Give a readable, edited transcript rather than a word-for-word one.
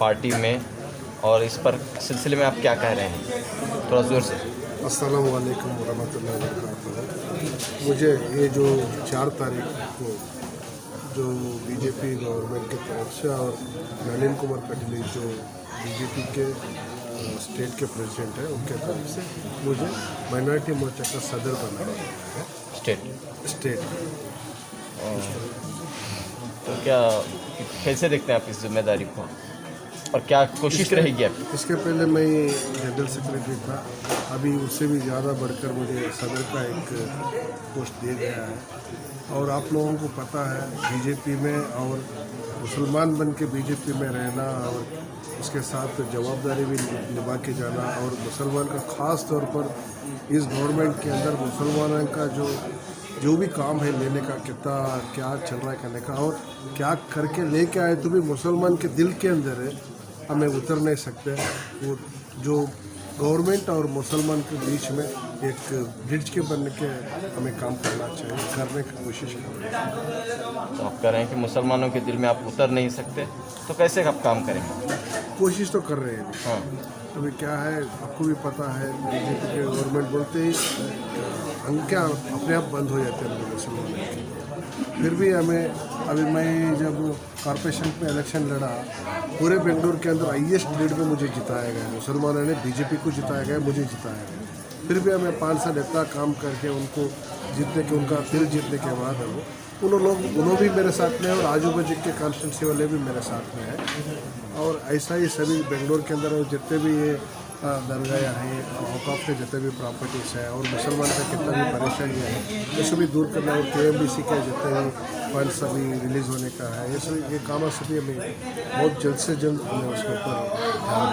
Party में, और इस पर सिलसिले में आप क्या कह रहे हैं? थोड़ा ज़ोर से। अस्सलाम वालेकुम वरहमतुल्लाहि वबरकातुहू। मुझे ये जो 4 तारीख को जो बीजेपी गवर्नमेंट की तरफ से और नलिन कुमार कटील जो बीजेपी के स्टेट के प्रेसिडेंट हैं उनके तरफ से मुझे माइनॉरिटी मोर्चा का सदर बनाया है स्टेट। तो क्या कैसे देखते हैं आप इस जिम्मेदारी को, और क्या कोशिश रहेगी आपकी? इसके पहले मैं जनरल सेक्रेटरी था, अभी उससे भी ज़्यादा बढ़कर मुझे सदर का एक पोस्ट दिया गया है। और आप लोगों को पता है बीजेपी में और मुसलमान बन के बीजेपी में रहना और उसके साथ जवाबदारी भी निभा के जाना, और मुसलमान का ख़ास तौर पर इस गवर्नमेंट के अंदर मुसलमानों का जो भी काम है लेने का, कितना क्या चल रहा है करने का, और क्या करके लेके आए तो भी मुसलमान के दिल के अंदर है, हमें उतर नहीं सकते। वो जो गवर्नमेंट और मुसलमान के बीच में एक ब्रिज के बनने के हमें काम करना चाहिए, करने की कोशिश कर रहे हैं। तो आप कह रहे हैं कि मुसलमानों के दिल में आप उतर नहीं सकते, तो कैसे आप काम करेंगे? कोशिश तो कर रहे हैं। हाँ, अभी क्या है, आपको भी पता है, बीजेपी के गवर्नमेंट बोलते ही अंक अपने आप बंद हो जाते हैं मुसलमानों के। फिर भी हमें, अभी मैं जब कॉर्पोरेशन में इलेक्शन लड़ा, पूरे बेंगलुरु के अंदर हाईएस्ट लीड में मुझे जिताया गया। मुसलमानों ने बीजेपी को जिताया गया, मुझे जिताया गया। फिर भी हमें 5 साल इतना काम करके उनको जीतने के, उनका दिल जीतने के बाद उन्होंने भी मेरे साथ में है, और आजू बाजू के कॉन्स्टिट्यूंसी वाले भी मेरे साथ में है। और ऐसा ही सभी बेंगलुरु के अंदर जितने भी ये दरगाह हैं, औकाफ के जितने भी प्रॉपर्टीज़ है, और मुसलमान का कितना भी परेशानियाँ हैं, ये सभी दूर करना, और KMDC के जितने भी फंड सभी रिलीज़ होने का है, ये काम सभी हमें बहुत जल्द से जल्द हमें उसके ऊपर ध्यान